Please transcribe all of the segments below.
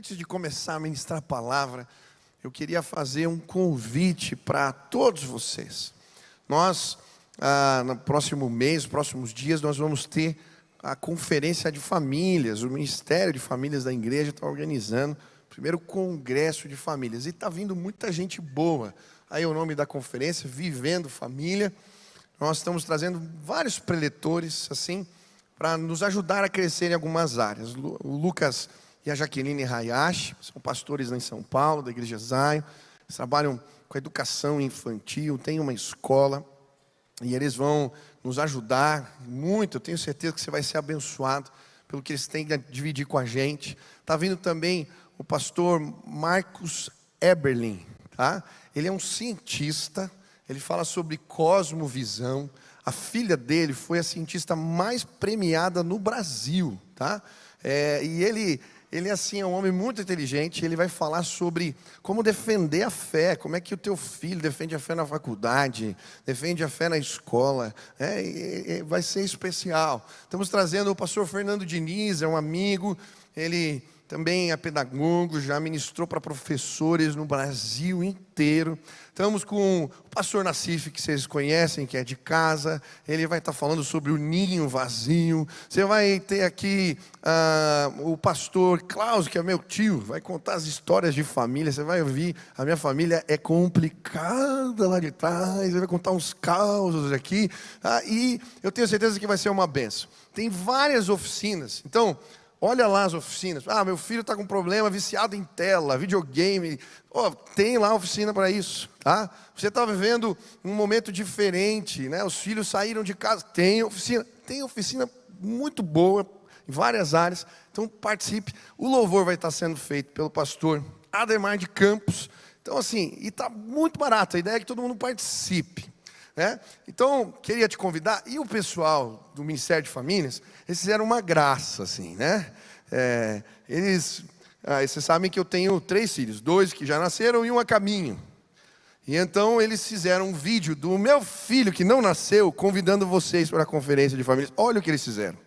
Antes de começar a ministrar a palavra, eu queria fazer um convite para todos vocês. Nós, no próximo mês, próximos dias, nós vamos ter a conferência de famílias. O Ministério de Famílias da Igreja está organizando o primeiro congresso de famílias. E está vindo muita gente boa. Aí o nome da conferência, Vivendo Família. Nós estamos trazendo vários preletores, assim, para nos ajudar a crescer em algumas áreas. O Lucas e a Jaqueline Hayashi são pastores lá em São Paulo, da Igreja Zion. Eles trabalham com educação infantil, têm uma escola. E eles vão nos ajudar muito. Eu tenho certeza que você vai ser abençoado pelo que eles têm a dividir com a gente. Está vindo também o pastor Marcos Eberlin, tá? Ele é um cientista, ele fala sobre cosmovisão. A filha dele foi a cientista mais premiada no Brasil, tá? E ele assim, é um homem muito inteligente. Ele vai falar sobre como defender a fé, como é que o teu filho defende a fé na faculdade, defende a fé na escola. Vai ser especial. Estamos trazendo o pastor Fernando Diniz, é um amigo, ele também é pedagogo, já ministrou para professores no Brasil inteiro. Estamos com o pastor Nassif, que vocês conhecem, que é de casa. Ele vai estar falando sobre o ninho vazio. Você vai ter aqui o pastor Klaus, que é meu tio, vai contar as histórias de família. Você vai ouvir, a minha família é complicada lá de trás. Ele vai contar uns causos aqui. E eu tenho certeza que vai ser uma bênção. Tem várias oficinas, então olha lá as oficinas. Meu filho está com problema, viciado em tela, videogame. Tem lá oficina para isso, tá? Você está vivendo um momento diferente, né? Os filhos saíram de casa. Tem oficina muito boa em várias áreas. Então participe. O louvor vai estar sendo feito pelo pastor Ademar de Campos. Então assim, e está muito barato. A ideia é que todo mundo participe, né? Então, queria te convidar. E o pessoal do Ministério de Famílias, eles fizeram uma graça, assim, né? Vocês sabem que eu tenho 3 filhos, 2 que já nasceram e 1 a caminho. E então eles fizeram um vídeo do meu filho que não nasceu, convidando vocês para a conferência de famílias. Olha o que eles fizeram.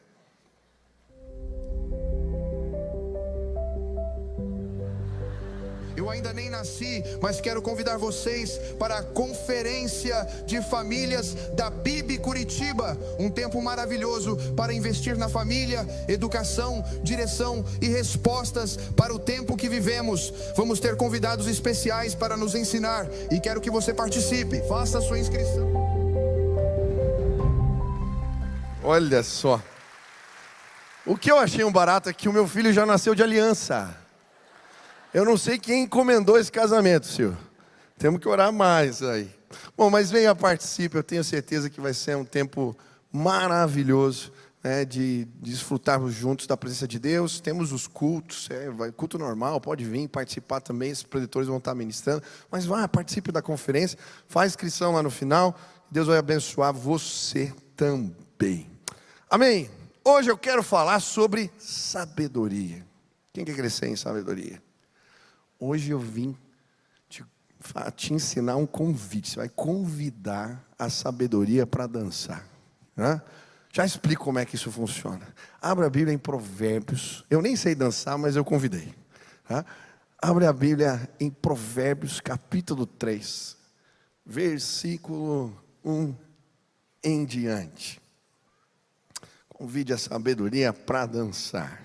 Eu ainda nem nasci, mas quero convidar vocês para a conferência de famílias da BIB Curitiba. Um tempo maravilhoso para investir na família, educação, direção e respostas para o tempo que vivemos. Vamos ter convidados especiais para nos ensinar e quero que você participe. Faça a sua inscrição. Olha só. O que eu achei um barato é que o meu filho já nasceu de aliança. Eu não sei quem encomendou esse casamento, senhor. Temos que orar mais aí. Bom, mas venha, participe. Eu tenho certeza que vai ser um tempo maravilhoso, né, de desfrutarmos juntos da presença de Deus. Temos os cultos, culto normal, pode vir participar também. Esses preditores vão estar ministrando. Mas vá, participe da conferência. Faz inscrição lá no final. Deus vai abençoar você também. Amém? Hoje eu quero falar sobre sabedoria. Quem quer crescer em sabedoria? Hoje eu vim te ensinar um convite. Você vai convidar a sabedoria para dançar, né? Já explico como é que isso funciona. Abra a Bíblia em Provérbios. Eu nem sei dançar, mas eu convidei, tá? Abre a Bíblia em Provérbios capítulo 3, versículo 1 em diante. Convide a sabedoria para dançar.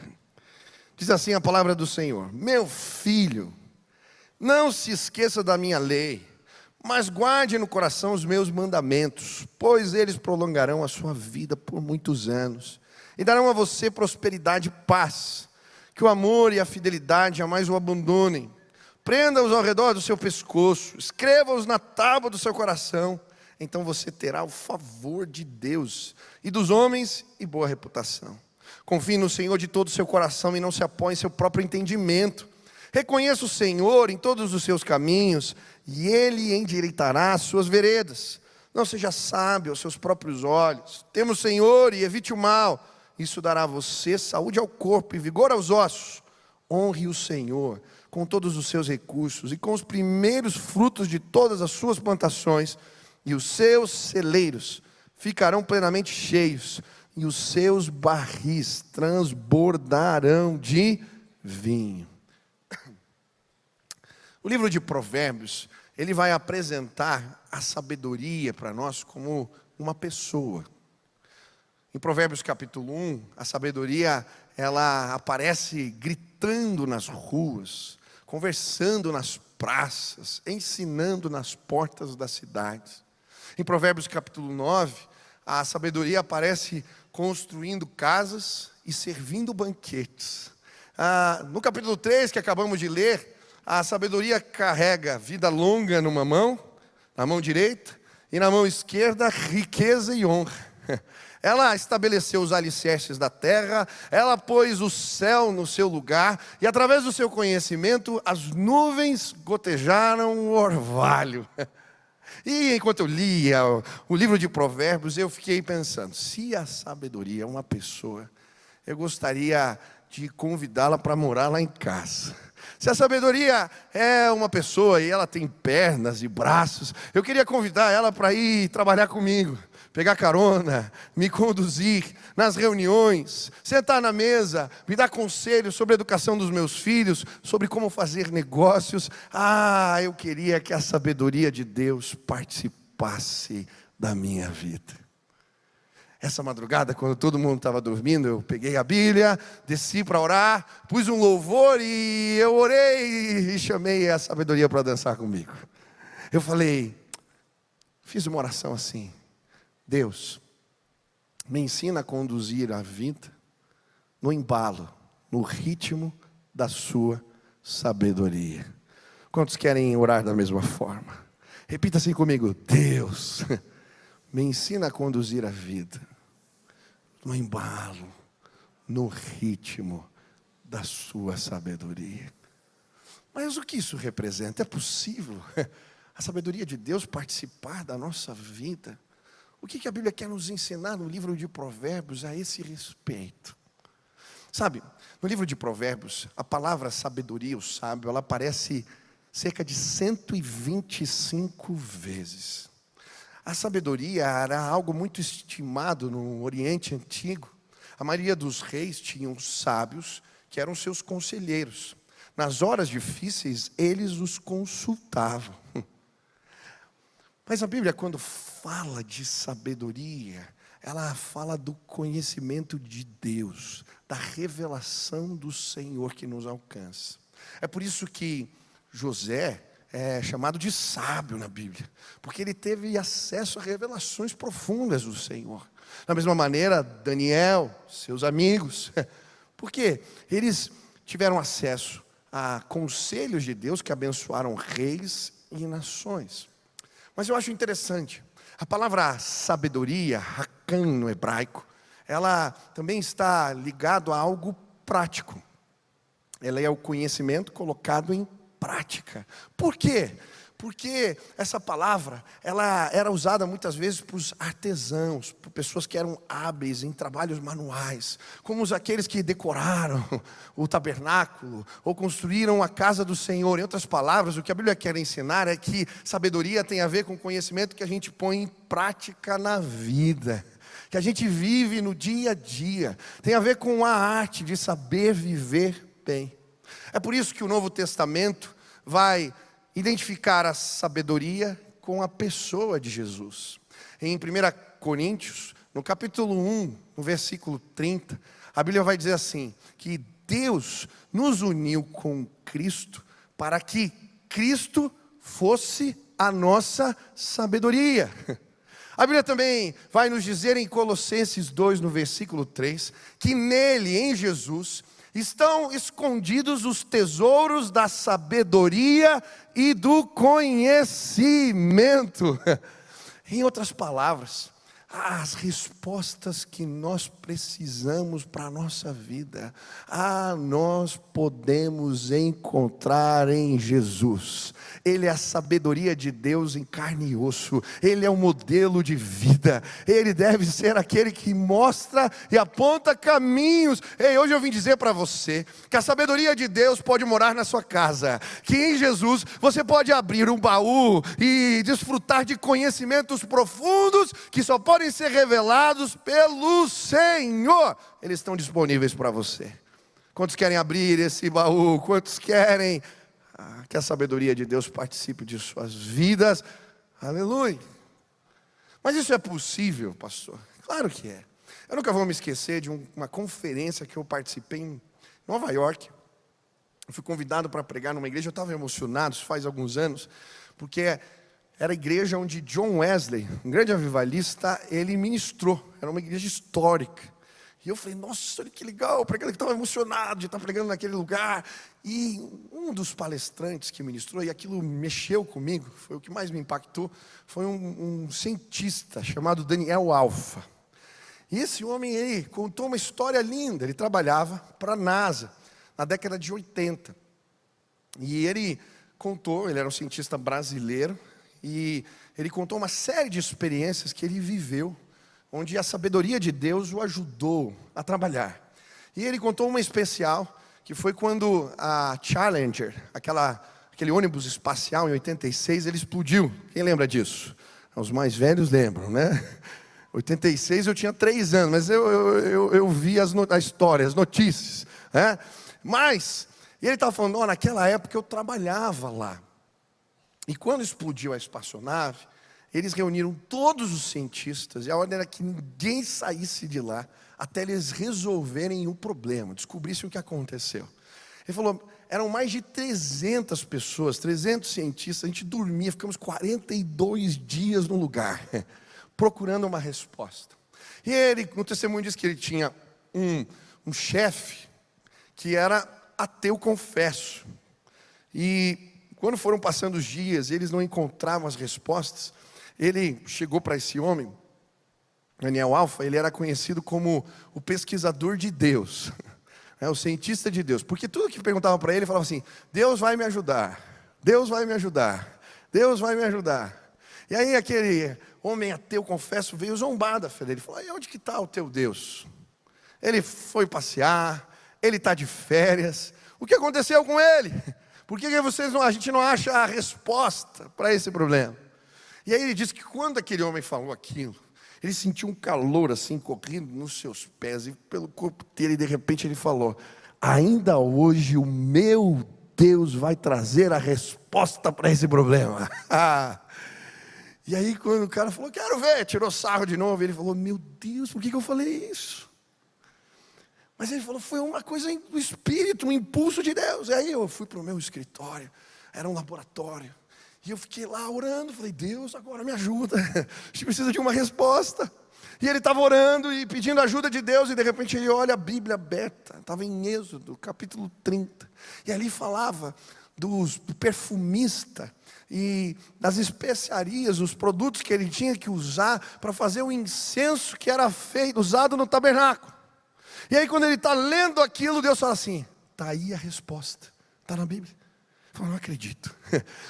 Diz assim a palavra do Senhor: meu filho, não se esqueça da minha lei, mas guarde no coração os meus mandamentos, pois eles prolongarão a sua vida por muitos anos, e darão a você prosperidade e paz. Que o amor e a fidelidade jamais o abandonem. Prenda-os ao redor do seu pescoço, escreva-os na tábua do seu coração. Então você terá o favor de Deus e dos homens e boa reputação. Confie no Senhor de todo o seu coração e não se apoie em seu próprio entendimento. Reconheça o Senhor em todos os seus caminhos e Ele endireitará as suas veredas. Não seja sábio aos seus próprios olhos. Teme o Senhor e evite o mal. Isso dará a você saúde ao corpo e vigor aos ossos. Honre o Senhor com todos os seus recursos e com os primeiros frutos de todas as suas plantações. E os seus celeiros ficarão plenamente cheios. E os seus barris transbordarão de vinho. O livro de Provérbios, ele vai apresentar a sabedoria para nós como uma pessoa. Em Provérbios capítulo 1, a sabedoria, ela aparece gritando nas ruas, conversando nas praças, ensinando nas portas das cidades. Em Provérbios capítulo 9, a sabedoria aparece construindo casas e servindo banquetes. No capítulo 3, que acabamos de ler, a sabedoria carrega vida longa numa mão, na mão direita, e na mão esquerda, riqueza e honra. Ela estabeleceu os alicerces da terra, ela pôs o céu no seu lugar, e através do seu conhecimento, as nuvens gotejaram o orvalho. E enquanto eu lia o livro de Provérbios, eu fiquei pensando, se a sabedoria é uma pessoa, eu gostaria de convidá-la para morar lá em casa. Se a sabedoria é uma pessoa e ela tem pernas e braços, eu queria convidar ela para ir trabalhar comigo, pegar carona, me conduzir nas reuniões, sentar na mesa, me dar conselhos sobre a educação dos meus filhos, sobre como fazer negócios. Eu queria que a sabedoria de Deus participasse da minha vida. Essa madrugada, quando todo mundo estava dormindo, eu peguei a Bíblia, desci para orar, pus um louvor e eu orei e chamei a sabedoria para dançar comigo. Eu falei, fiz uma oração assim: Deus, me ensina a conduzir a vida no embalo, no ritmo da sua sabedoria. Quantos querem orar da mesma forma? Repita assim comigo: Deus, me ensina a conduzir a vida no embalo, no ritmo da sua sabedoria. Mas o que isso representa? É possível a sabedoria de Deus participar da nossa vida? O que a Bíblia quer nos ensinar no livro de Provérbios a esse respeito? Sabe, no livro de Provérbios, a palavra sabedoria, o sábio, ela aparece cerca de 125 vezes. A sabedoria era algo muito estimado no Oriente Antigo. A maioria dos reis tinham sábios que eram seus conselheiros. Nas horas difíceis, eles os consultavam. Mas a Bíblia, quando fala de sabedoria, ela fala do conhecimento de Deus, da revelação do Senhor que nos alcança. É por isso que José é chamado de sábio na Bíblia, porque ele teve acesso a revelações profundas do Senhor. Da mesma maneira, Daniel, seus amigos, porque eles tiveram acesso a conselhos de Deus que abençoaram reis e nações. Mas eu acho interessante, a palavra sabedoria, hakan no hebraico, ela também está ligada a algo prático. Ela é o conhecimento colocado em prática. Por quê? Porque essa palavra, ela era usada muitas vezes por artesãos, por pessoas que eram hábeis em trabalhos manuais, como aqueles que decoraram o tabernáculo, ou construíram a casa do Senhor. Em outras palavras, o que a Bíblia quer ensinar é que sabedoria tem a ver com conhecimento que a gente põe em prática na vida, que a gente vive no dia a dia, tem a ver com a arte de saber viver bem. É por isso que o Novo Testamento vai identificar a sabedoria com a pessoa de Jesus. Em 1 Coríntios, no capítulo 1, no versículo 30, a Bíblia vai dizer assim, que Deus nos uniu com Cristo para que Cristo fosse a nossa sabedoria. A Bíblia também vai nos dizer em Colossenses 2, no versículo 3, que nele, em Jesus, estão escondidos os tesouros da sabedoria e do conhecimento. Em outras palavras, as respostas que nós precisamos para a nossa vida, nós podemos encontrar em Jesus. Ele é a sabedoria de Deus em carne e osso. Ele é o modelo de vida. Ele deve ser aquele que mostra e aponta caminhos. Hoje eu vim dizer para você que a sabedoria de Deus pode morar na sua casa. Que em Jesus você pode abrir um baú e desfrutar de conhecimentos profundos que só podem ser revelados pelo Senhor. Eles estão disponíveis para você. Quantos querem abrir esse baú? Quantos querem que a sabedoria de Deus participe de suas vidas. Aleluia. Mas isso é possível, pastor? Claro que é. Eu nunca vou me esquecer de uma conferência que eu participei em Nova York. Eu fui convidado para pregar numa igreja, eu estava emocionado, isso faz alguns anos, porque era a igreja onde John Wesley, um grande avivalista, ele ministrou. Era uma igreja histórica. E eu falei, nossa, olha que legal, pregando, que estava emocionado de estar pregando naquele lugar. E um dos palestrantes que ministrou, e aquilo mexeu comigo, foi o que mais me impactou, foi um cientista chamado Daniel Alfa. E esse homem, ele contou uma história linda. Ele trabalhava para a NASA na década de 80. E ele contou, ele era um cientista brasileiro, e ele contou uma série de experiências que ele viveu, onde a sabedoria de Deus o ajudou a trabalhar. E ele contou uma especial, que foi quando a Challenger, aquele ônibus espacial em 86, ele explodiu. Quem lembra disso? Os mais velhos lembram, né? 86 eu tinha 3 anos, mas eu vi a história, as notícias, né? Mas, e ele estava falando, naquela época eu trabalhava lá. E quando explodiu a espaçonave, eles reuniram todos os cientistas, e a ordem era que ninguém saísse de lá, até eles resolverem o problema, descobrissem o que aconteceu. Ele falou, eram mais de 300 pessoas, 300 cientistas, a gente dormia, ficamos 42 dias no lugar, procurando uma resposta. E ele, no testemunho, disse que ele tinha um chefe que era ateu confesso. E quando foram passando os dias, eles não encontravam as respostas, ele chegou para esse homem, Daniel Alfa, ele era conhecido como o pesquisador de Deus, o cientista de Deus, porque tudo que perguntavam para ele, falava assim, Deus vai me ajudar, Deus vai me ajudar, Deus vai me ajudar. E aí aquele homem ateu, confesso, veio zombar da fé dele. Ele falou, e onde que está o teu Deus? Ele foi passear, ele está de férias. O que aconteceu com ele? Por que a gente não acha a resposta para esse problema? E aí ele disse que quando aquele homem falou aquilo, ele sentiu um calor assim, correndo nos seus pés e pelo corpo inteiro. E de repente ele falou, ainda hoje o meu Deus vai trazer a resposta para esse problema. E aí quando o cara falou, quero ver, tirou sarro de novo, ele falou, meu Deus, por que eu falei isso? Mas ele falou, foi uma coisa do Espírito, um impulso de Deus. E aí eu fui para o meu escritório, era um laboratório, e eu fiquei lá orando, falei, Deus, agora me ajuda, a gente precisa de uma resposta. E ele estava orando e pedindo ajuda de Deus, e de repente ele olha a Bíblia aberta, estava em Êxodo, capítulo 30, e ali falava do perfumista, e das especiarias, os produtos que ele tinha que usar para fazer o incenso que era usado no tabernáculo. E aí quando ele está lendo aquilo, Deus fala assim, está aí a resposta, está na Bíblia. Eu falo, não acredito.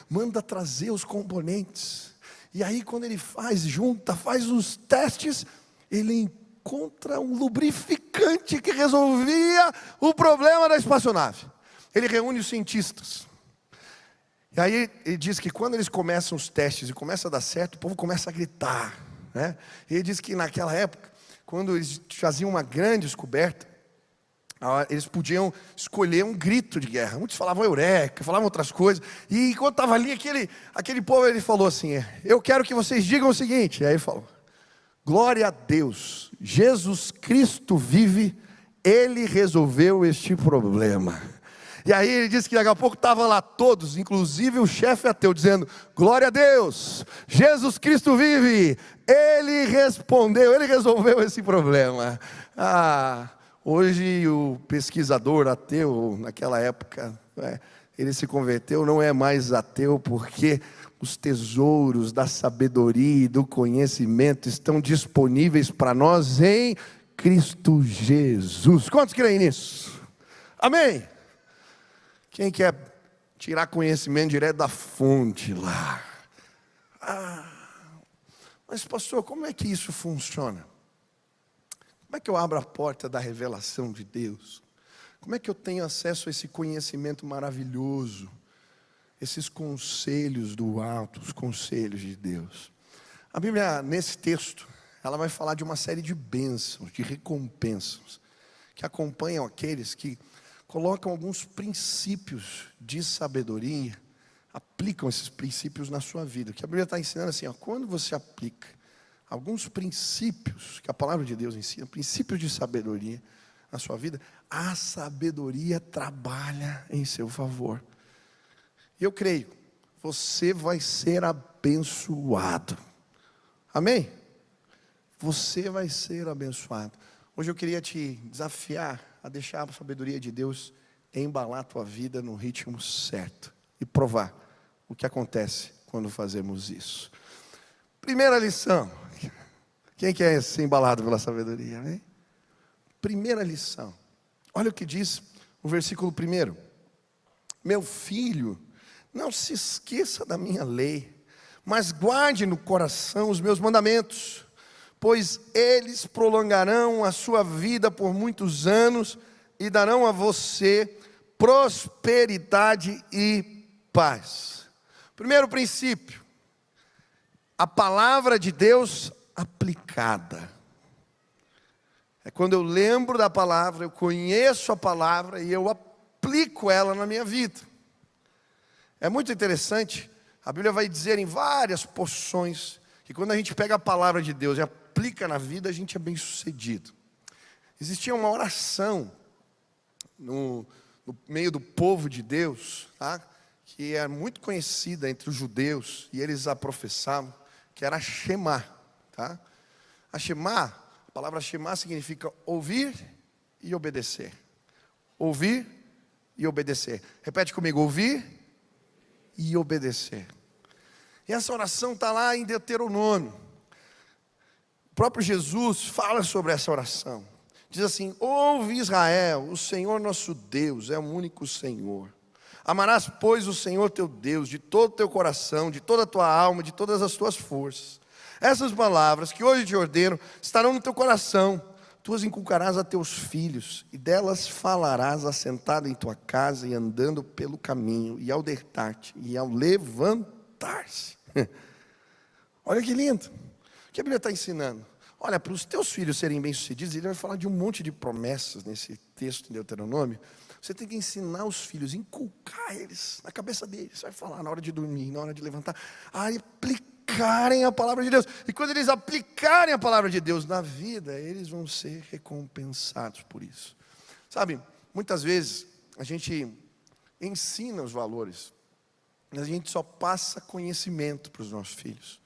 Manda trazer os componentes. E aí quando ele faz os testes, ele encontra um lubrificante que resolvia o problema da espaçonave. Ele reúne os cientistas. E aí ele diz que quando eles começam os testes e começa a dar certo, o povo começa a gritar, né? E ele diz que naquela época, quando eles faziam uma grande descoberta, eles podiam escolher um grito de guerra. Muitos falavam eureka, falavam outras coisas. E enquanto estava ali, aquele povo, ele falou assim, eu quero que vocês digam o seguinte. E aí ele falou, glória a Deus, Jesus Cristo vive, Ele resolveu este problema. E aí ele disse que daqui a pouco estavam lá todos, inclusive o chefe ateu, dizendo, glória a Deus, Jesus Cristo vive, Ele respondeu, Ele resolveu esse problema. Hoje o pesquisador ateu, naquela época, ele se converteu, não é mais ateu, porque os tesouros da sabedoria e do conhecimento estão disponíveis para nós em Cristo Jesus. Quantos creem nisso? Amém? Quem quer tirar conhecimento direto da fonte lá? Mas pastor, como é que isso funciona? Como é que eu abro a porta da revelação de Deus? Como é que eu tenho acesso a esse conhecimento maravilhoso? Esses conselhos do alto, os conselhos de Deus. A Bíblia, nesse texto, ela vai falar de uma série de bênçãos, de recompensas, que acompanham aqueles que colocam alguns princípios de sabedoria aplicam esses princípios na sua vida. Que a Bíblia está ensinando assim, ó, quando você aplica alguns princípios que a palavra de Deus ensina, princípios de sabedoria na sua vida, a sabedoria trabalha em seu favor. E eu creio, você vai ser abençoado. Amém? Você vai ser abençoado. Hoje eu queria te desafiar a deixar a sabedoria de Deus embalar a tua vida no ritmo certo e provar o que acontece quando fazemos isso. Primeira lição. Quem quer ser embalado pela sabedoria? Amém? Primeira lição. Olha o que diz o versículo 1. Meu filho, não se esqueça da minha lei, mas guarde no coração os meus mandamentos, pois eles prolongarão a sua vida por muitos anos e darão a você prosperidade e paz. Primeiro princípio, a palavra de Deus aplicada. É quando eu lembro da palavra, eu conheço a palavra e eu aplico ela na minha vida. É muito interessante, a Bíblia vai dizer em várias porções, que quando a gente pega a palavra de Deus e aplica na vida, a gente é bem sucedido. Existia uma oração no meio do povo de Deus, tá? Que é muito conhecida entre os judeus, e eles a professavam, que era Shema, tá? A Shema, a palavra Shema significa ouvir e obedecer. Ouvir e obedecer. Repete comigo, ouvir e obedecer. E essa oração está lá em Deuteronômio. O próprio Jesus fala sobre essa oração. Diz assim: ouve Israel, o Senhor nosso Deus é o único Senhor. Amarás, pois, o Senhor teu Deus de todo o teu coração, de toda a tua alma, de todas as tuas forças. Essas palavras que hoje te ordeno estarão no teu coração. Tu as inculcarás a teus filhos, e delas falarás assentado em tua casa e andando pelo caminho, e ao deitar-te, e ao levantar-se. Olha que lindo. O que a Bíblia está ensinando? Olha, para os teus filhos serem bem-sucedidos, ele vai falar de um monte de promessas nesse texto de Deuteronômio. Você tem que ensinar os filhos, inculcar eles na cabeça deles. Você vai falar na hora de dormir, na hora de levantar, a aplicarem a palavra de Deus. E quando eles aplicarem a palavra de Deus na vida, eles vão ser recompensados por isso. Sabe, muitas vezes a gente ensina os valores, mas a gente só passa conhecimento para os nossos filhos.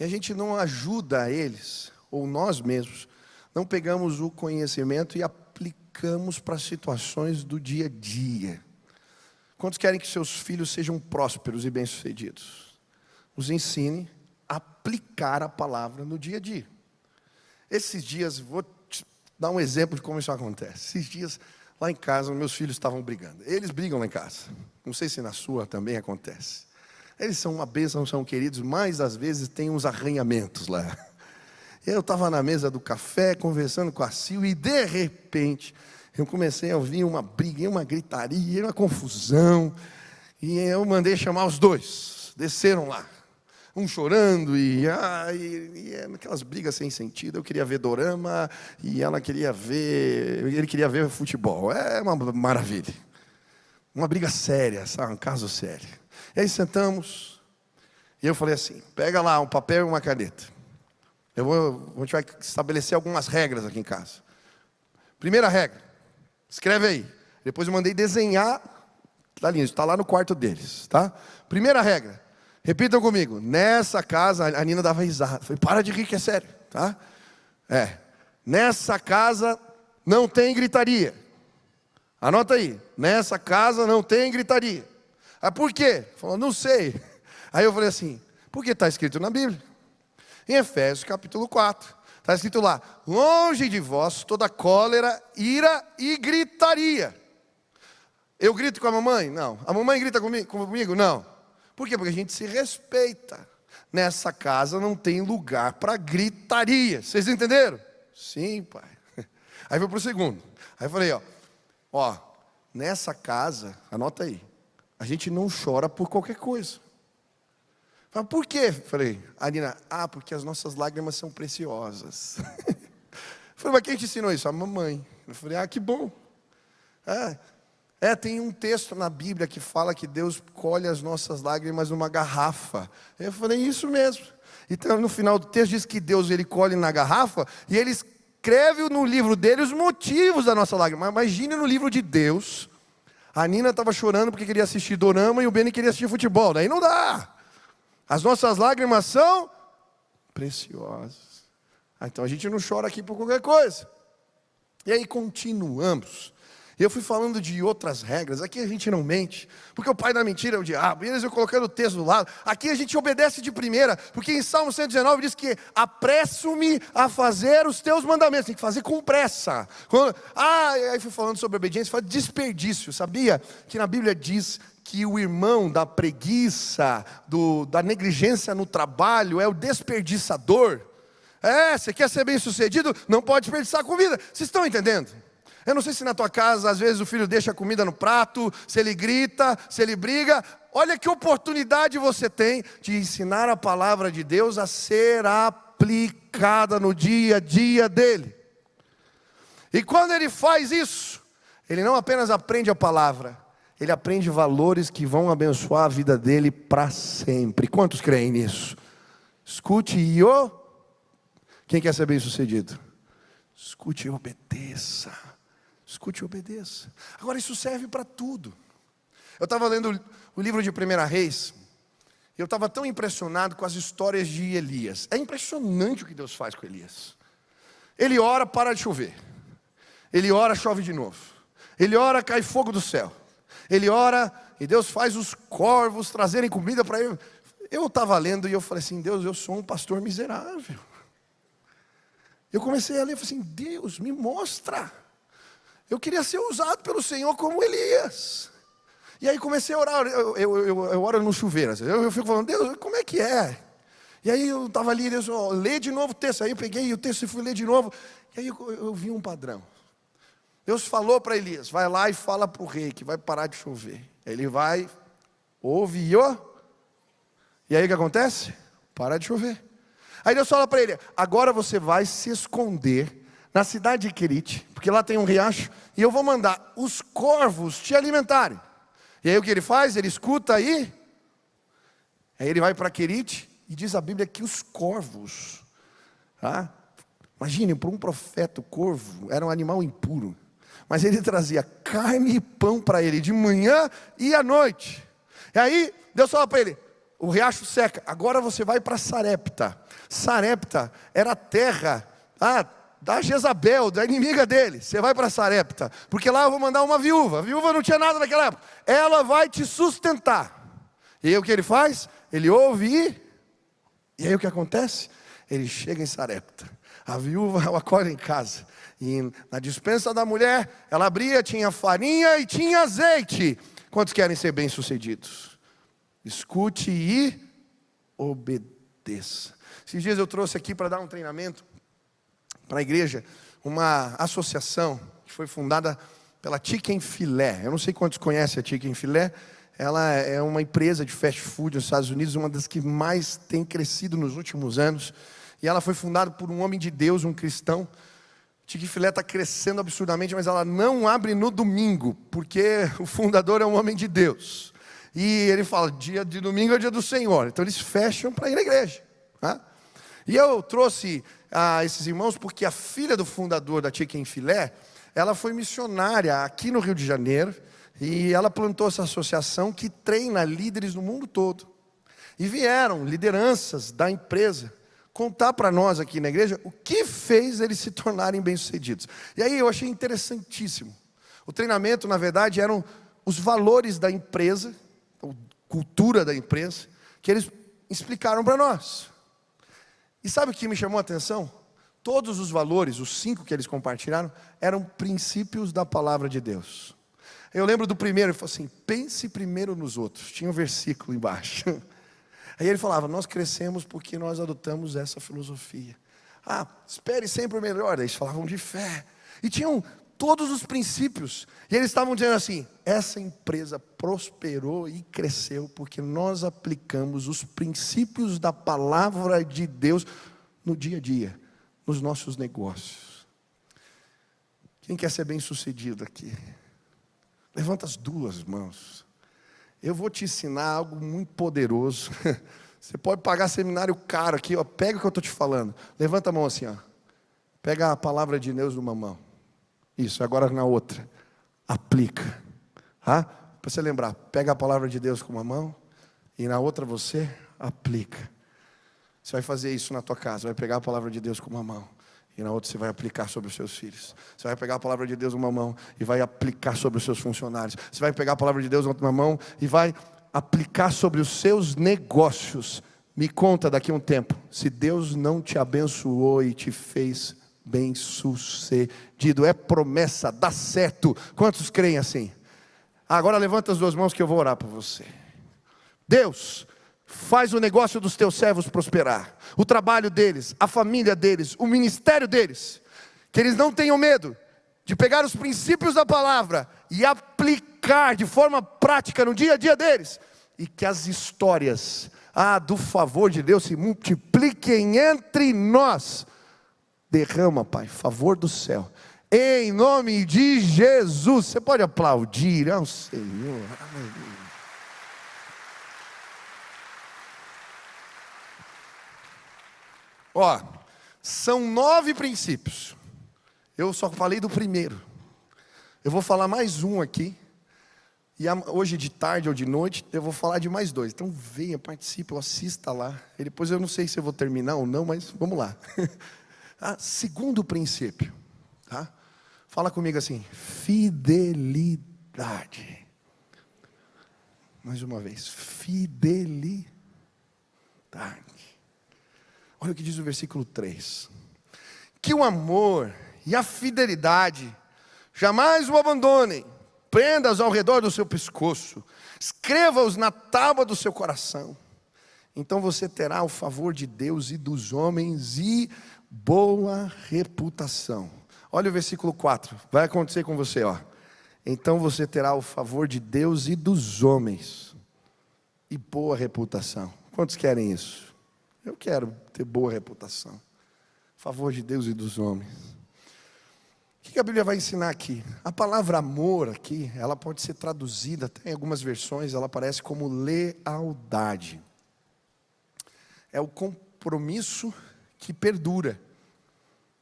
E a gente não ajuda eles, ou nós mesmos, não pegamos o conhecimento e aplicamos para situações do dia a dia. Quantos querem que seus filhos sejam prósperos e bem-sucedidos? Os ensine a aplicar a palavra no dia a dia. Esses dias, vou te dar um exemplo de como isso acontece. Esses dias, lá em casa, meus filhos estavam brigando. Eles brigam lá em casa. Não sei se na sua também acontece. Eles são uma bênção, são queridos, mas às vezes tem uns arranhamentos lá. Eu estava na mesa do café, conversando com a Sil, e de repente, eu comecei a ouvir uma briga, uma gritaria, uma confusão, e eu mandei chamar os dois, desceram lá, um chorando, e aquelas brigas sem sentido. Eu queria ver dorama, e ele queria ver futebol. É uma maravilha, uma briga séria, sabe? Um caso sério. E aí sentamos, e eu falei assim: pega lá um papel e uma caneta. A gente vai estabelecer algumas regras aqui em casa. Primeira regra, escreve aí. Depois eu mandei desenhar, está lá no quarto deles, tá? Primeira regra, repitam comigo. Nessa casa, a Nina dava risada. Falei: para de rir que é sério, tá? Nessa casa não tem gritaria. Anota aí, nessa casa não tem gritaria. Ah, por quê? Falou: não sei. Aí eu falei assim: porque está escrito na Bíblia. Em Efésios capítulo 4, está escrito lá: longe de vós toda cólera, ira e gritaria. Eu grito com a mamãe? Não. A mamãe grita comigo? Não. Por quê? Porque a gente se respeita. Nessa casa não tem lugar para gritaria. Vocês entenderam? Sim, pai. Aí foi para o segundo. Aí eu falei: ó, nessa casa, anota aí, a gente não chora por qualquer coisa. Mas por quê? Falei: a Nina, porque as nossas lágrimas são preciosas. Falei: mas quem te ensinou isso? A mamãe. Eu falei: que bom. Tem um texto na Bíblia que fala que Deus colhe as nossas lágrimas numa garrafa. Eu falei, isso mesmo. Então no final do texto diz que Deus ele colhe na garrafa e ele escreve no livro dele os motivos da nossa lágrima. Imagine no livro de Deus, a Nina estava chorando porque queria assistir dorama e o Benny queria assistir futebol. Daí não dá. As nossas lágrimas são preciosas. Então a gente não chora aqui por qualquer coisa. E aí continuamos. Eu fui falando de outras regras. Aqui a gente não mente, porque o pai da mentira é o diabo. E eles eu colocando o texto do lado. Aqui a gente obedece de primeira, porque em Salmo 119 diz que apresso-me a fazer os teus mandamentos. Tem que fazer com pressa. Aí fui falando sobre obediência, falei desperdício. Sabia que na Bíblia diz que o irmão da preguiça, da negligência no trabalho é o desperdiçador? Você quer ser bem sucedido? Não pode desperdiçar comida. Vocês estão entendendo? Eu não sei se na tua casa, às vezes o filho deixa a comida no prato, se ele grita, se ele briga. Olha que oportunidade você tem de ensinar a palavra de Deus a ser aplicada no dia a dia dele. E quando ele faz isso, ele não apenas aprende a palavra, ele aprende valores que vão abençoar a vida dele para sempre. Quantos creem nisso? Escute Quem quer ser bem sucedido? Escute e obedeça. Escute e obedeça. Agora isso serve para tudo. Eu estava lendo o livro de 1 Reis. E eu estava tão impressionado com as histórias de Elias. É impressionante o que Deus faz com Elias. Ele ora, para de chover. Ele ora, chove de novo. Ele ora, cai fogo do céu. Ele ora e Deus faz os corvos trazerem comida para ele. Eu estava lendo e eu falei assim, Deus, eu sou um pastor miserável. Eu comecei a ler e falei assim, Deus, me mostra. Eu queria ser usado pelo Senhor como Elias. E aí comecei a orar, eu oro no chuveiro. Eu fico falando, Deus, como é que é? E aí eu estava ali, Deus, lê de novo o texto. Aí eu peguei o texto e fui ler de novo. E aí eu vi um padrão. Deus falou para Elias, vai lá e fala para o rei que vai parar de chover. Ele vai, ouve e aí o que acontece? Para de chover. Aí Deus fala para ele, agora você vai se esconder na cidade de Querite, porque lá tem um riacho, e eu vou mandar os corvos te alimentarem. E aí o que ele faz? Ele escuta aí ele vai para Querite, e diz a Bíblia que os corvos, imagine, para um profeta o corvo era um animal impuro, mas ele trazia carne e pão para ele, de manhã e à noite. E aí Deus fala para ele, o riacho seca, agora você vai para Sarepta. Sarepta era a terra da Jezabel, da inimiga dele. Você vai para Sarepta, porque lá eu vou mandar uma viúva. A viúva não tinha nada naquela época. Ela vai te sustentar. E aí o que ele faz? Ele ouve e aí o que acontece? Ele chega em Sarepta. A viúva o acolhe em casa. E na despensa da mulher, ela abria, tinha farinha e tinha azeite. Quantos querem ser bem-sucedidos? Escute e obedeça. Esses dias eu trouxe aqui para dar um treinamento para a igreja, uma associação que foi fundada pela Chicken Filé. Eu não sei quantos conhecem a Chicken Filé. Ela é uma empresa de fast food nos Estados Unidos, uma das que mais tem crescido nos últimos anos. E ela foi fundada por um homem de Deus, um cristão. Chicken Filé está crescendo absurdamente, mas ela não abre no domingo, porque o fundador é um homem de Deus. E ele fala, dia de domingo é dia do Senhor. Então eles fecham para ir à igreja. E eu trouxe esses irmãos porque a filha do fundador da Chicken Filé, ela foi missionária aqui no Rio de Janeiro. E ela plantou essa associação que treina líderes no mundo todo. E vieram lideranças da empresa contar para nós aqui na igreja o que fez eles se tornarem bem-sucedidos. E aí eu achei interessantíssimo. O treinamento, na verdade, eram os valores da empresa, a cultura da empresa, que eles explicaram para nós. E sabe o que me chamou a atenção? Todos os valores, os 5 que eles compartilharam, eram princípios da palavra de Deus. Eu lembro do primeiro, ele falou assim, pense primeiro nos outros. Tinha um versículo embaixo. Aí ele falava, nós crescemos porque nós adotamos essa filosofia. Espere sempre o melhor. Aí eles falavam de fé. E tinham todos os princípios. E eles estavam dizendo assim, essa empresa prosperou e cresceu porque nós aplicamos os princípios da palavra de Deus no dia a dia, nos nossos negócios. Quem quer ser bem sucedido aqui? Levanta as duas mãos. Eu vou te ensinar algo muito poderoso. Você pode pagar seminário caro aqui, ó. Pega o que eu estou te falando. Levanta a mão assim, ó. Pega a palavra de Deus numa mão. Isso, agora na outra. Aplica. Para você lembrar, pega a palavra de Deus com uma mão e na outra você aplica. Você vai fazer isso na tua casa. Vai pegar a palavra de Deus com uma mão e na outra você vai aplicar sobre os seus filhos. Você vai pegar a palavra de Deus numa mão e vai aplicar sobre os seus funcionários. Você vai pegar a palavra de Deus numa mão e vai aplicar sobre os seus negócios. Me conta daqui a um tempo, se Deus não te abençoou e te fez bem-sucedido. É promessa, dá certo. Quantos creem assim? Agora levanta as duas mãos que eu vou orar por você. Deus, faz o negócio dos teus servos prosperar, o trabalho deles, a família deles, o ministério deles, que eles não tenham medo de pegar os princípios da palavra e aplicar de forma prática no dia a dia deles, e que as histórias do favor de Deus se multipliquem entre nós. Derrama, Pai, favor do céu, em nome de Jesus. Você pode aplaudir ao Senhor. Aleluia. São 9 princípios. Eu só falei do primeiro. Eu vou falar mais um aqui. E hoje de tarde ou de noite eu vou falar de mais 2. Então venha, participe, ou assista lá. E depois eu não sei se eu vou terminar ou não, mas vamos lá. Segundo princípio. Fala comigo assim: fidelidade. Mais uma vez, fidelidade. Olha o que diz o versículo 3. Que o amor e a fidelidade jamais o abandonem. Prenda-os ao redor do seu pescoço. Escreva-os na tábua do seu coração. Então você terá o favor de Deus e dos homens e boa reputação. Olha o versículo 4. Vai acontecer com você, Então você terá o favor de Deus e dos homens e boa reputação. Quantos querem isso? Eu quero ter boa reputação. Favor de Deus e dos homens. O que a Bíblia vai ensinar aqui? A palavra amor aqui, ela pode ser traduzida, até em algumas versões, ela aparece como lealdade. É o compromisso que perdura,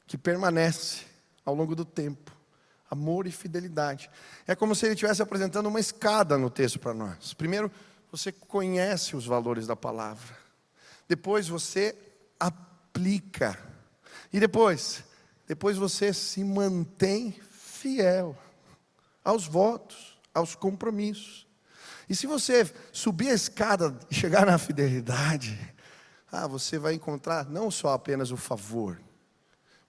que permanece ao longo do tempo. Amor e fidelidade. É como se ele estivesse apresentando uma escada no texto para nós. Primeiro, você conhece os valores da palavra. Depois você aplica. E depois você se mantém fiel aos votos, aos compromissos. E se você subir a escada e chegar na fidelidade, você vai encontrar não só apenas o favor,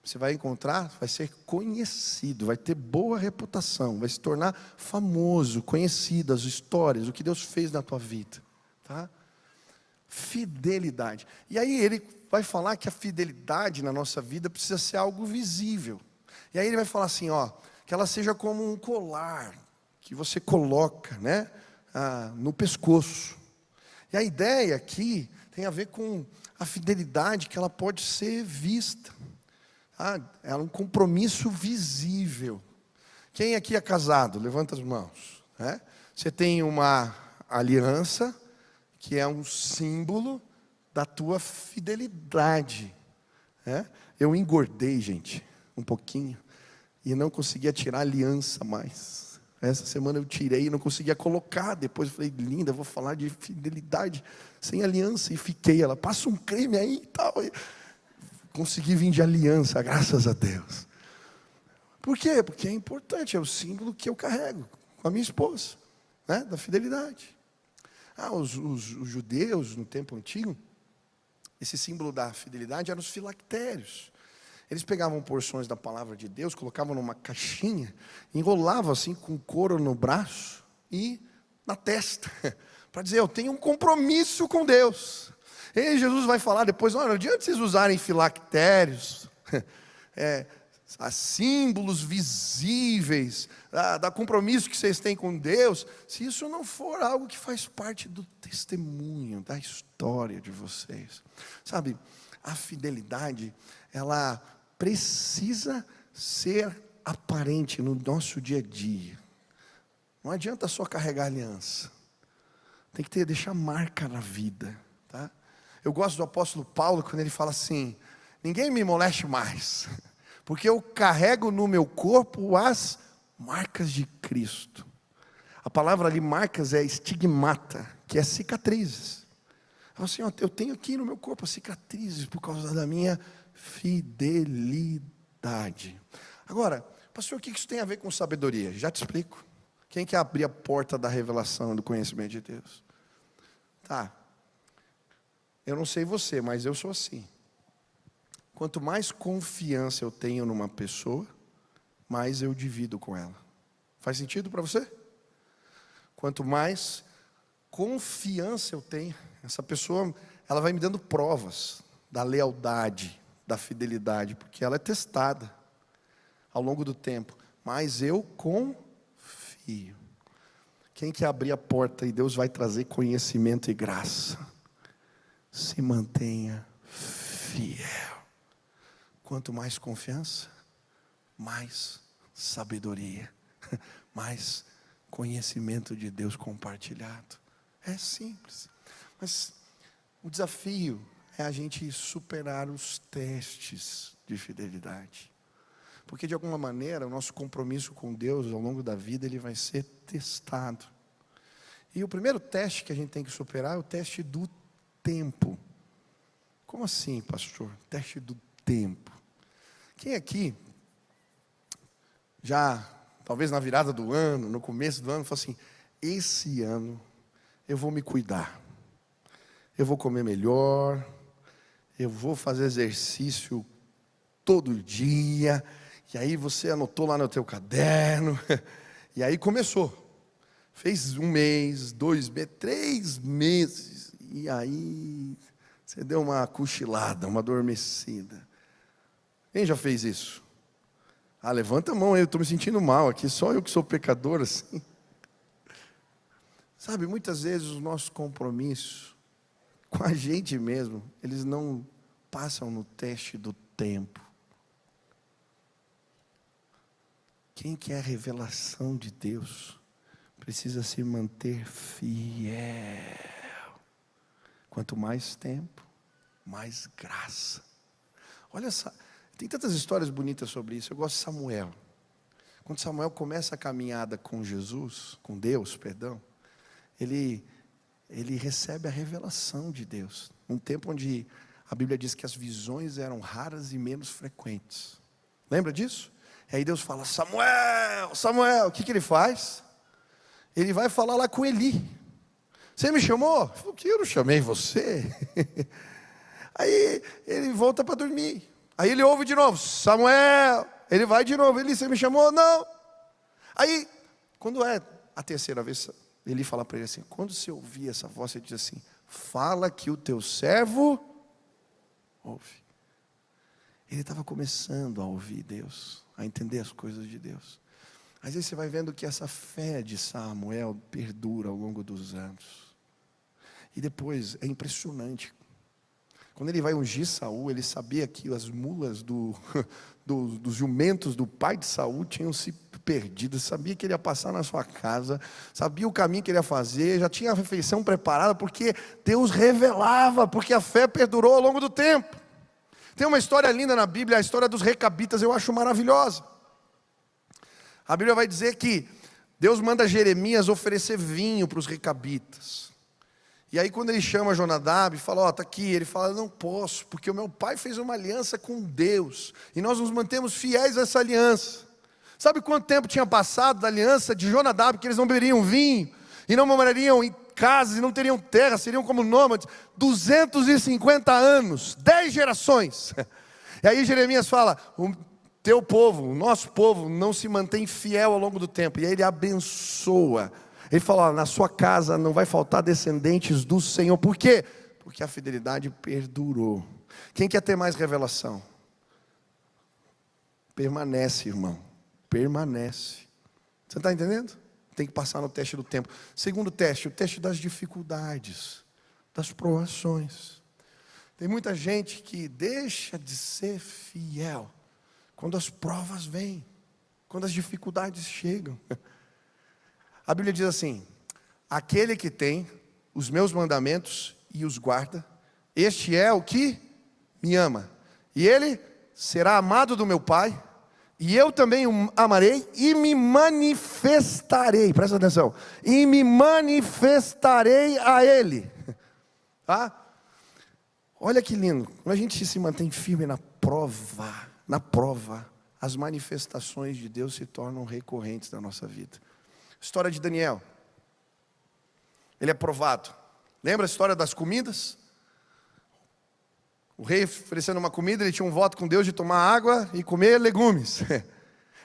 você vai encontrar, vai ser conhecido, vai ter boa reputação, vai se tornar famoso, conhecido, as histórias, o que Deus fez na tua vida. Fidelidade. E aí ele vai falar que a fidelidade na nossa vida precisa ser algo visível. E aí ele vai falar assim, que ela seja como um colar que você coloca, no pescoço. E a ideia aqui tem a ver com a fidelidade, que ela pode ser vista. É um compromisso visível. Quem aqui é casado? Levanta as mãos. Você tem uma aliança que é um símbolo da tua fidelidade. Eu engordei, gente, um pouquinho, e não conseguia tirar a aliança mais. Essa semana eu tirei e não conseguia colocar. Depois eu falei, linda, eu vou falar de fidelidade sem aliança. E fiquei, ela, passa um creme aí e tal. E consegui vir de aliança, graças a Deus. Por quê? Porque é importante, é o símbolo que eu carrego com a minha esposa, da fidelidade. Os judeus, no tempo antigo, esse símbolo da fidelidade eram os filactérios. Eles pegavam porções da palavra de Deus, colocavam numa caixinha, enrolavam assim com couro no braço e na testa, para dizer, eu tenho um compromisso com Deus. E Jesus vai falar depois, não adianta vocês usarem filactérios, símbolos visíveis, da compromisso que vocês têm com Deus, se isso não for algo que faz parte do testemunho, da história de vocês. Sabe, a fidelidade, ela precisa ser aparente no nosso dia a dia. Não adianta só carregar aliança. Tem que deixar marca na vida, tá? Eu gosto do apóstolo Paulo quando ele fala assim: ninguém me moleste mais, porque eu carrego no meu corpo as marcas de Cristo. A palavra ali, marcas, é estigmata, que é cicatrizes. Assim, ó, eu tenho aqui no meu corpo as cicatrizes por causa da minha fidelidade. Agora, pastor, o que isso tem a ver com sabedoria? Já te explico. Quem quer abrir a porta da revelação do conhecimento de Deus? Tá. Eu não sei você, mas eu sou assim. Quanto mais confiança eu tenho numa pessoa, mais eu divido com ela. Faz sentido para você? Quanto mais confiança eu tenho, essa pessoa, ela vai me dando provas da lealdade, da fidelidade, porque ela é testada ao longo do tempo. Mas eu confio. Quem quer abrir a porta e Deus vai trazer conhecimento e graça, se mantenha fiel. Quanto mais confiança, mais sabedoria, mais conhecimento de Deus compartilhado. É simples, mas o desafio é a gente superar os testes de fidelidade, porque de alguma maneira o nosso compromisso com Deus ao longo da vida ele vai ser testado. E o primeiro teste que a gente tem que superar é o teste do tempo. Como assim, pastor? Teste do tempo. Quem aqui já, talvez na virada do ano, no começo do ano, falou assim: esse ano eu vou me cuidar, eu vou comer melhor, eu vou fazer exercício todo dia. E aí você anotou lá no teu caderno, e aí começou. Fez 1 mês, 2 meses, 3 meses, e aí você deu uma cochilada, uma adormecida. Quem já fez isso? Ah, levanta a mão, eu estou me sentindo mal aqui, só eu que sou pecador assim. Sabe, muitas vezes os nossos compromissos com a gente mesmo, eles não passam no teste do tempo. Quem quer a revelação de Deus precisa se manter fiel. Quanto mais tempo, mais graça. Olha só, tem tantas histórias bonitas sobre isso. Eu gosto de Samuel. Quando Samuel começa a caminhada com Jesus, com Deus, perdão, ele recebe a revelação de Deus. Um tempo onde a Bíblia diz que as visões eram raras e menos frequentes. Lembra disso? E aí Deus fala: Samuel, Samuel. O que ele faz? Ele vai falar lá com Eli. Você me chamou? Ele falou: que eu não chamei você. Aí ele volta para dormir. Aí ele ouve de novo: Samuel. Ele vai de novo: Eli, você me chamou? Não. Aí, quando é a terceira vez, Eli fala para ele assim: quando você ouvir essa voz, você diz assim: fala que o teu servo ouve. Ele estava começando a ouvir Deus, a entender as coisas de Deus. Às vezes você vai vendo que essa fé de Samuel perdura ao longo dos anos. E depois, é impressionante. Quando ele vai ungir Saul, ele sabia que as mulas dos jumentos do pai de Saul tinham se perdido. Sabia que ele ia passar na sua casa, sabia o caminho que ele ia fazer, já tinha a refeição preparada, porque Deus revelava, porque a fé perdurou ao longo do tempo. Tem uma história linda na Bíblia, a história dos recabitas, eu acho maravilhosa. A Bíblia vai dizer que Deus manda Jeremias oferecer vinho para os recabitas. E aí quando ele chama Jonadab e fala: ó, está aqui, ele fala: não posso, porque o meu pai fez uma aliança com Deus, e nós nos mantemos fiéis a essa aliança. Sabe quanto tempo tinha passado da aliança de Jonadab, que eles não beberiam vinho, e não morariam em casas, e não teriam terra, seriam como nômades? 250 anos, 10 gerações. E aí Jeremias fala: o teu povo, o nosso povo, não se mantém fiel ao longo do tempo. E aí ele abençoa. Ele fala: ó, na sua casa não vai faltar descendentes do Senhor. Por quê? Porque a fidelidade perdurou. Quem quer ter mais revelação? Permanece, irmão. Permanece. Você está entendendo? Tem que passar no teste do tempo. Segundo teste, o teste das dificuldades, das provações. Tem muita gente que deixa de ser fiel quando as provas vêm, quando as dificuldades chegam. A Bíblia diz assim: aquele que tem os meus mandamentos e os guarda, este é o que me ama. E ele será amado do meu Pai, e eu também o amarei e me manifestarei. Presta atenção. E me manifestarei a ele. Tá? Olha que lindo. Quando a gente se mantém firme na prova, as manifestações de Deus se tornam recorrentes na nossa vida. História de Daniel. Ele é provado. Lembra a história das comidas? O rei oferecendo uma comida, ele tinha um voto com Deus de tomar água e comer legumes.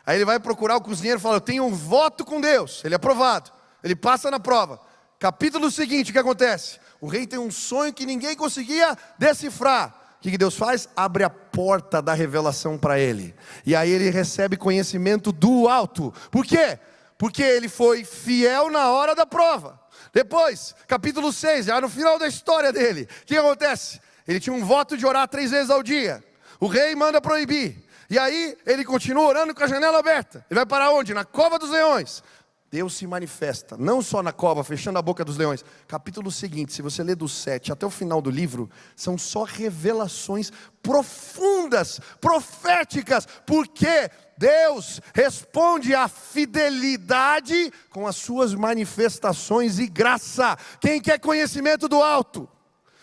Aí ele vai procurar o cozinheiro e fala: eu tenho um voto com Deus. Ele é aprovado. Ele passa na prova. Capítulo seguinte, o que acontece? O rei tem um sonho que ninguém conseguia decifrar. O que Deus faz? Abre a porta da revelação para ele. E aí ele recebe conhecimento do alto. Por quê? Porque ele foi fiel na hora da prova. Depois, capítulo 6, já no final da história dele, o que acontece? Ele tinha um voto de orar 3 vezes ao dia. O rei manda proibir. E aí ele continua orando com a janela aberta. Ele vai para onde? Na cova dos leões. Deus se manifesta, não só na cova, fechando a boca dos leões. Capítulo seguinte, se você ler do 7 até o final do livro, são só revelações profundas, proféticas, porque Deus responde à fidelidade com as suas manifestações e graça. Quem quer conhecimento do alto?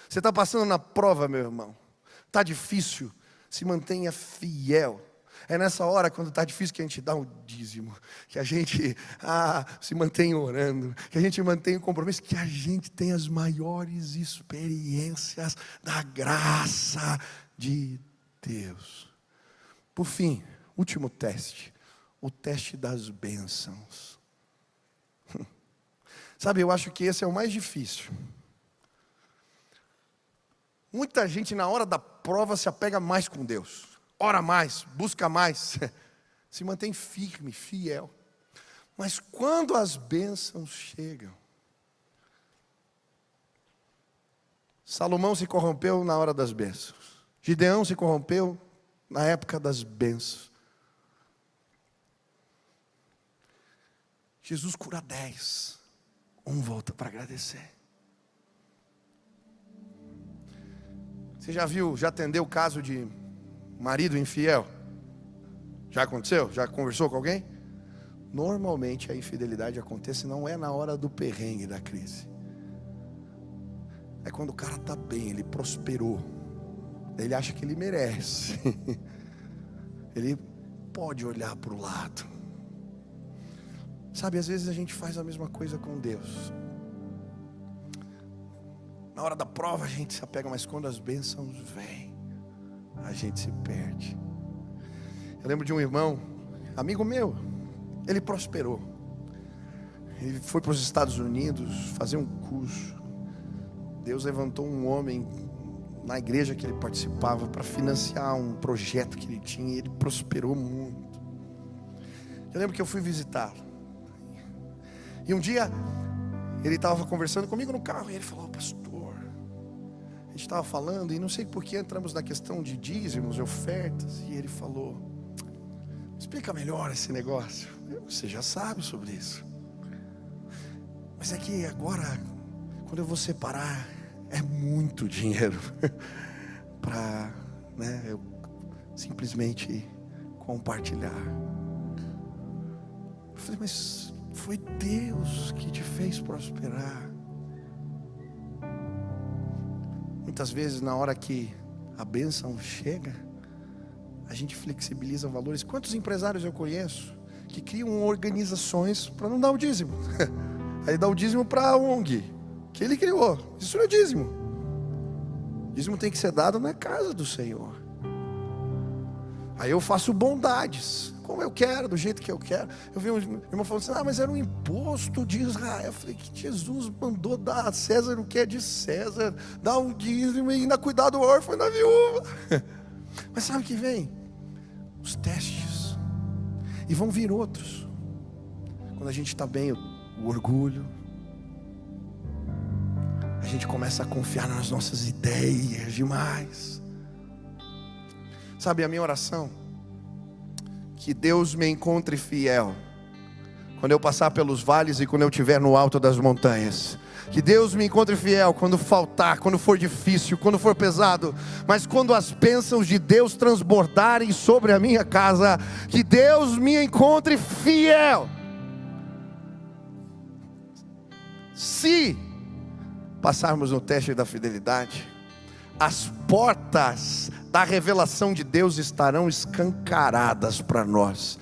Você está passando na prova, meu irmão. Está difícil, se mantenha fiel. É nessa hora, quando está difícil, que a gente dá o dízimo, que a gente se mantém orando, que a gente mantém o compromisso, que a gente tem as maiores experiências da graça de Deus. Por fim, último teste, o teste das bênçãos. Sabe, eu acho que esse é o mais difícil. Muita gente na hora da prova se apega mais com Deus. Ora mais, busca mais, se mantém firme, fiel. Mas quando as bênçãos chegam, Salomão se corrompeu na hora das bênçãos. Gideão se corrompeu na época das bênçãos. Jesus cura 10, um volta para agradecer. Você já atendeu o caso de marido infiel? Já aconteceu? Já conversou com alguém? Normalmente a infidelidade acontece não é na hora do perrengue, da crise. É quando o cara está bem, ele prosperou. Ele acha que ele merece. Ele pode olhar para o lado. Sabe, às vezes a gente faz a mesma coisa com Deus. Na hora da prova a gente se apega, mas quando as bênçãos vêm, a gente se perde. Eu lembro de um irmão, amigo meu, ele prosperou. Ele foi para os Estados Unidos fazer um curso. Deus levantou um homem na igreja que ele participava para financiar um projeto que ele tinha, e ele prosperou muito. Eu lembro que eu fui visitá-lo. E um dia ele estava conversando comigo no carro e ele falou: pastor, a gente estava falando e não sei por que entramos na questão de dízimos e ofertas. E ele falou: explica melhor esse negócio. Você já sabe sobre isso. Mas é que agora, quando eu vou separar, é muito dinheiro para eu simplesmente compartilhar. Eu falei: mas foi Deus que te fez prosperar. Muitas vezes na hora que a bênção chega, a gente flexibiliza valores. Quantos empresários eu conheço que criam organizações para não dar o dízimo? Aí dá o dízimo para a ONG que ele criou. Isso não é dízimo. Dízimo tem que ser dado na casa do Senhor. Aí eu faço bondades como eu quero, do jeito que eu quero. Eu vi um irmão falando assim: mas era um imposto de Israel. Eu falei que Jesus mandou dar a César o que é de César, dar um dízimo e ainda cuidar do órfão e da viúva. Mas sabe o que vem? Os testes. E vão vir outros. Quando a gente está bem, o orgulho. A gente começa a confiar nas nossas ideias demais. Sabe, a minha oração: que Deus me encontre fiel quando eu passar pelos vales e quando eu estiver no alto das montanhas. Que Deus me encontre fiel quando faltar, quando for difícil, quando for pesado. Mas quando as bênçãos de Deus transbordarem sobre a minha casa, que Deus me encontre fiel. Se passarmos no teste da fidelidade, as portas da revelação de Deus estarão escancaradas para nós.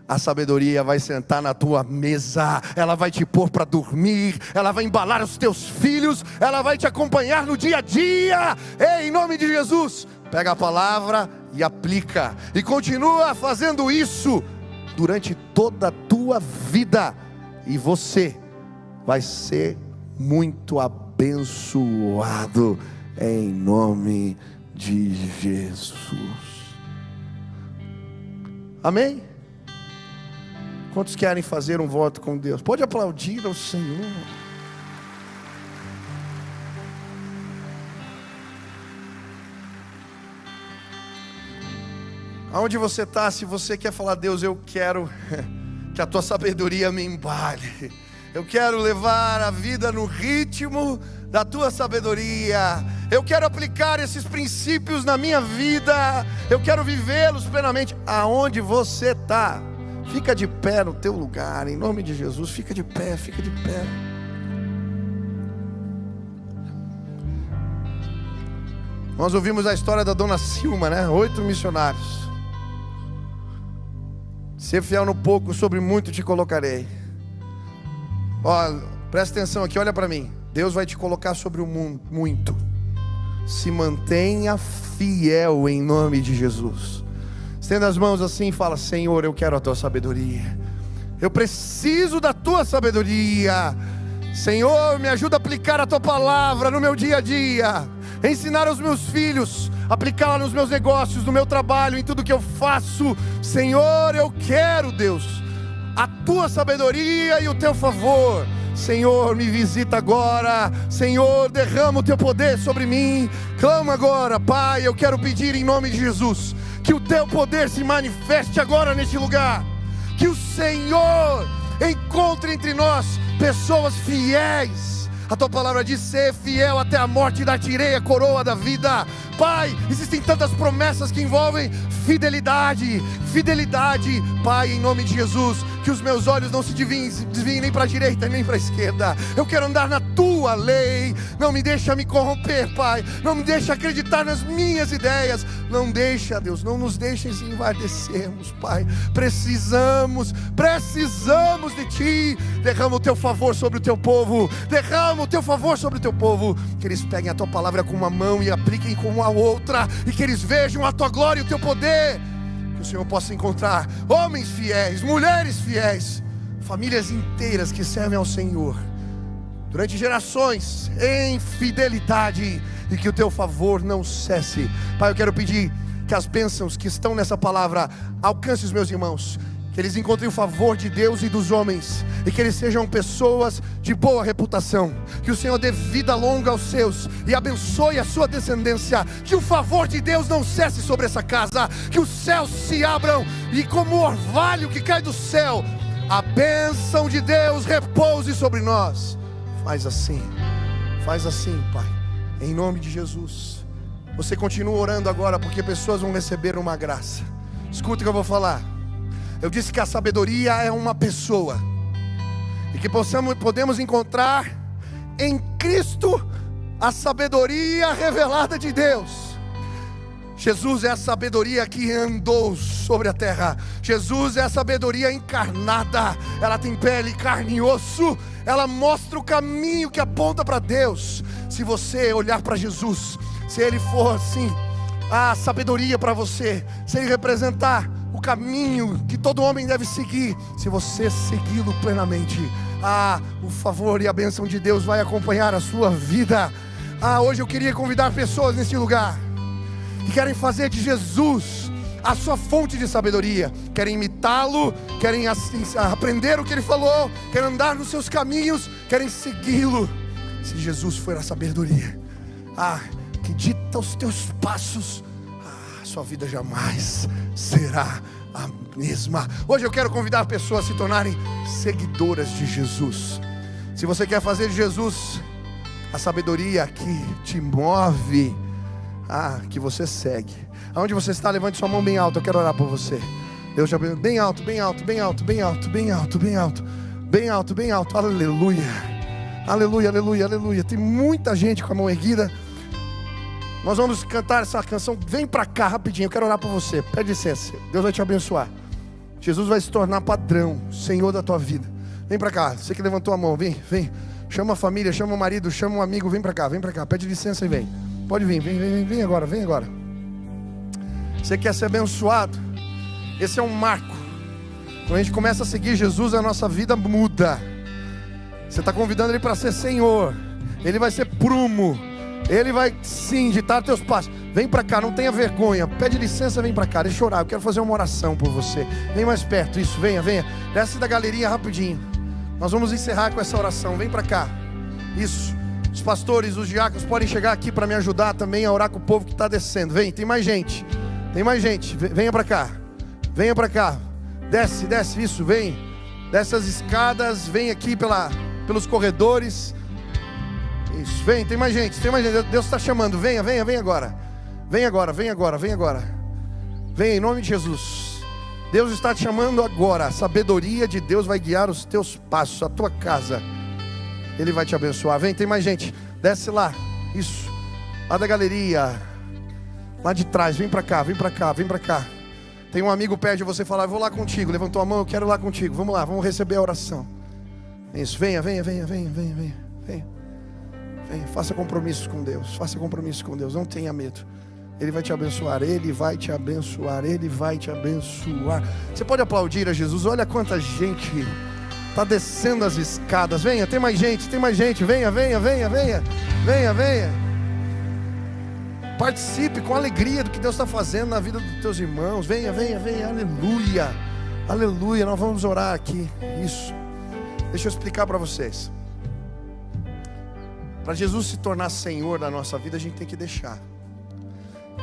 A sabedoria vai sentar na tua mesa, ela vai te pôr para dormir, ela vai embalar os teus filhos, ela vai te acompanhar no dia a dia. Ei, em nome de Jesus, pega a palavra e aplica, e continua fazendo isso durante toda a tua vida, e você vai ser muito abençoado, em nome de Jesus. Amém? Quantos querem fazer um voto com Deus? Pode aplaudir ao Senhor. Aonde você está, se você quer falar, Deus, eu quero que a tua sabedoria me embale. Eu quero levar a vida no ritmo da tua sabedoria. Eu quero aplicar esses princípios na minha vida. Eu quero vivê-los plenamente. Aonde você está, fica de pé no teu lugar, em nome de Jesus. Fica de pé, fica de pé. Nós ouvimos a história da dona Silma, né? 8 missionários. Ser fiel no pouco, sobre muito te colocarei. Ó, presta atenção aqui, olha para mim. Deus vai te colocar sobre o mundo, muito. Se mantenha fiel em nome de Jesus. Estenda as mãos assim e fala: Senhor, eu quero a tua sabedoria. Eu preciso da tua sabedoria. Senhor, me ajuda a aplicar a tua palavra no meu dia a dia. Ensinar aos meus filhos, aplicá-la nos meus negócios, no meu trabalho, em tudo que eu faço. Senhor, eu quero, Deus, a tua sabedoria e o teu favor. Senhor, me visita agora. Senhor, derrama o teu poder sobre mim. Clama agora, Pai, eu quero pedir em nome de Jesus, que o teu poder se manifeste agora neste lugar. Que o Senhor encontre entre nós pessoas fiéis. A tua palavra diz: ser fiel até a morte, dar-te-ei a coroa da vida. Pai, existem tantas promessas que envolvem fidelidade, fidelidade. Pai, em nome de Jesus, que os meus olhos não se desviem nem para a direita nem para a esquerda. Eu quero andar na tua lei. Não me deixa me corromper, Pai. Não me deixa acreditar nas minhas ideias. Não deixa, Deus, não nos deixes envadecermos, Pai. Precisamos de Ti. Derrama o Teu favor sobre o Teu povo. Derrama o Teu favor sobre o Teu povo. Que eles peguem a Tua palavra com uma mão e apliquem com a outra. E que eles vejam a Tua glória e o Teu poder. Que o Senhor possa encontrar homens fiéis, mulheres fiéis, famílias inteiras que servem ao Senhor durante gerações em fidelidade, e que o teu favor não cesse. Pai, eu quero pedir que as bênçãos que estão nessa palavra alcancem os meus irmãos, que eles encontrem o favor de Deus e dos homens, e que eles sejam pessoas de boa reputação. Que o Senhor dê vida longa aos seus e abençoe a sua descendência. Que o favor de Deus não cesse sobre essa casa. Que os céus se abram e, como o orvalho que cai do céu, a bênção de Deus repouse sobre nós. Faz assim, Pai, em nome de Jesus. Você continua orando agora, porque pessoas vão receber uma graça. Escuta o que eu vou falar. Eu disse que a sabedoria é uma pessoa, e que podemos encontrar em Cristo a sabedoria revelada de Deus. Jesus é a sabedoria que andou sobre a terra. Jesus é a sabedoria encarnada. Ela tem pele, carne e osso. Ela mostra o caminho que aponta para Deus. Se você olhar para Jesus, se Ele for assim, a sabedoria para você, se Ele representar o caminho que todo homem deve seguir, se você segui-lo plenamente, o favor e a bênção de Deus vai acompanhar a sua vida. Hoje eu queria convidar pessoas neste lugar que querem fazer de Jesus a sua fonte de sabedoria, querem imitá-lo, querem aprender o que Ele falou, querem andar nos seus caminhos, querem segui-lo. Se Jesus for a sabedoria que dita os teus passos, sua vida jamais será a mesma. Hoje eu quero convidar pessoas a se tornarem seguidoras de Jesus. Se você quer fazer de Jesus a sabedoria que te move, que você segue. Aonde você está, levante sua mão bem alta, eu quero orar por você. Deus te abençoe. Bem alto, bem alto, bem alto, bem alto, bem alto, bem alto, bem alto, bem alto, aleluia, aleluia, aleluia, aleluia. Tem muita gente com a mão erguida. Nós vamos cantar essa canção. Vem pra cá rapidinho, eu quero orar por você. Pede licença, Deus vai te abençoar. Jesus vai se tornar padrão, Senhor da tua vida. Vem pra cá, você que levantou a mão, vem, vem. Chama a família, chama o marido, chama um amigo, vem pra cá, pede licença e vem. Pode vir, vem agora, vem agora. Você quer ser abençoado? Esse é um marco. Quando a gente começa a seguir Jesus, a nossa vida muda. Você está convidando Ele para ser Senhor. Ele vai ser prumo. Ele vai sim ditar teus passos. Vem para cá, não tenha vergonha. Pede licença, vem para cá, deixa eu orar. Eu quero fazer uma oração por você. Vem mais perto, isso, venha. Desce da galerinha rapidinho. Nós vamos encerrar com essa oração. Vem para cá. Isso. Os pastores, os diáconos podem chegar aqui para me ajudar também a orar com o povo que está descendo. Vem, tem mais gente. Venha para cá. Venha para cá. Desce, isso, vem. Desce as escadas, vem aqui pelos corredores. Isso, vem, tem mais gente. Deus está chamando, venha agora. Vem agora. Vem em nome de Jesus. Deus está te chamando agora. A sabedoria de Deus vai guiar os teus passos, a tua casa. Ele vai te abençoar. Vem, tem mais gente. Desce lá, isso. Lá da galeria, lá de trás, vem para cá. Tem um amigo perto de você, falar, eu vou lá contigo. Levantou a mão, eu quero ir lá contigo. Vamos lá, vamos receber a oração. Isso, venha. Faça compromissos com Deus. Não tenha medo. Ele vai te abençoar. Você pode aplaudir a Jesus. Olha quanta gente está descendo as escadas. Venha, tem mais gente. Venha. Participe com alegria do que Deus está fazendo na vida dos teus irmãos. Venha, aleluia, nós vamos orar aqui. Isso, deixa eu explicar para vocês. Para Jesus se tornar Senhor da nossa vida, a gente tem que deixar.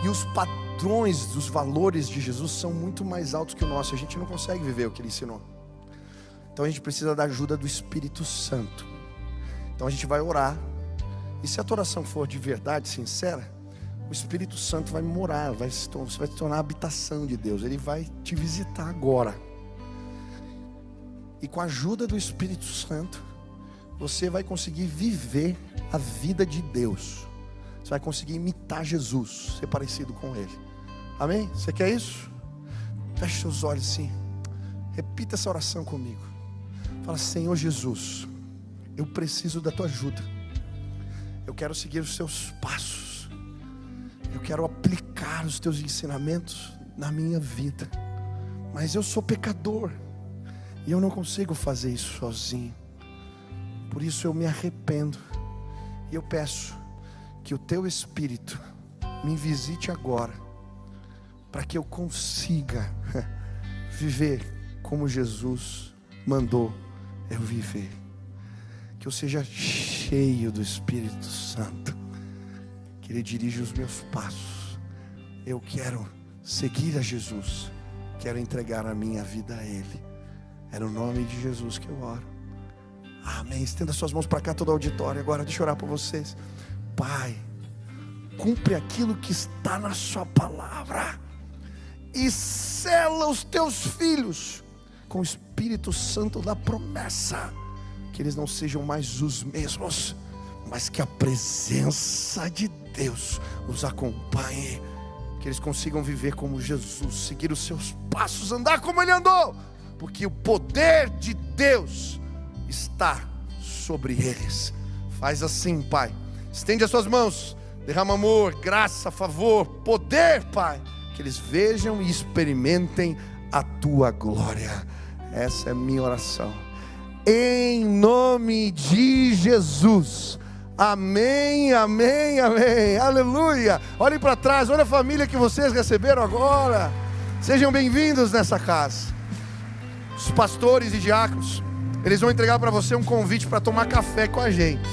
E os padrões, os valores de Jesus são muito mais altos que o nosso. A gente não consegue viver o que Ele ensinou. Então a gente precisa da ajuda do Espírito Santo. Então a gente vai orar. E se a tua oração for de verdade, sincera, o Espírito Santo vai morar, você vai se tornar a habitação de Deus. Ele vai te visitar agora. E com a ajuda do Espírito Santo, você vai conseguir viver a vida de Deus. Você vai conseguir imitar Jesus, ser parecido com Ele. Amém? Você quer isso? Feche seus olhos assim. Repita essa oração comigo. Fala, Senhor Jesus, eu preciso da tua ajuda. Eu quero seguir os seus passos. Eu quero aplicar os teus ensinamentos na minha vida. Mas eu sou pecador. E eu não consigo fazer isso sozinho. Por isso eu me arrependo. E eu peço que o teu Espírito me visite agora. Para que eu consiga viver como Jesus mandou eu viver. Que eu seja cheio do Espírito Santo. Que Ele dirija os meus passos. Eu quero seguir a Jesus. Quero entregar a minha vida a Ele. É no nome de Jesus que eu oro. Amém. Estenda suas mãos para cá, todo o auditório. Agora deixa eu orar por vocês. Pai, cumpre aquilo que está na sua palavra. E sela os teus filhos com o Espírito Santo da promessa. Que eles não sejam mais os mesmos, mas que a presença de Deus os acompanhe. Que eles consigam viver como Jesus, seguir os seus passos, andar como Ele andou. Porque o poder de Deus está sobre eles. Faz assim, Pai. Estende as suas mãos. Derrama amor, graça, favor, poder, Pai. Que eles vejam e experimentem a tua glória. Essa é a minha oração. Em nome de Jesus. Amém, amém, amém. Aleluia. Olhem para trás, olha a família que vocês receberam agora. Sejam bem-vindos nessa casa. Os pastores e diáconos, eles vão entregar para você um convite para tomar café com a gente.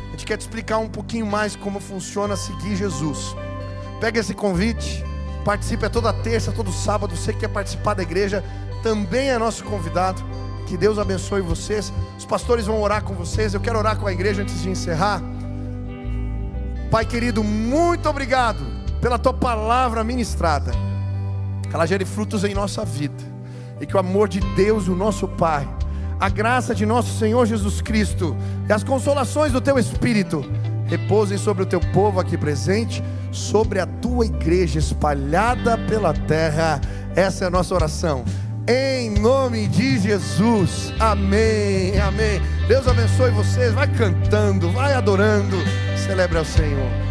A gente quer te explicar um pouquinho mais como funciona seguir Jesus. Pega esse convite, Participe, é toda terça, todo sábado. Você que quer participar da igreja também é nosso convidado. Que Deus abençoe vocês. Os pastores vão orar com vocês. Eu quero orar com a igreja antes de encerrar. Pai querido, muito obrigado pela tua palavra ministrada. Que ela gere frutos em nossa vida, e que o amor de Deus, o nosso Pai, a graça de nosso Senhor Jesus Cristo e as consolações do teu Espírito repousem sobre o teu povo aqui presente, sobre a tua igreja espalhada pela terra. Essa é a nossa oração, em nome de Jesus, amém, amém. Deus abençoe vocês, vai cantando, vai adorando, celebre ao Senhor.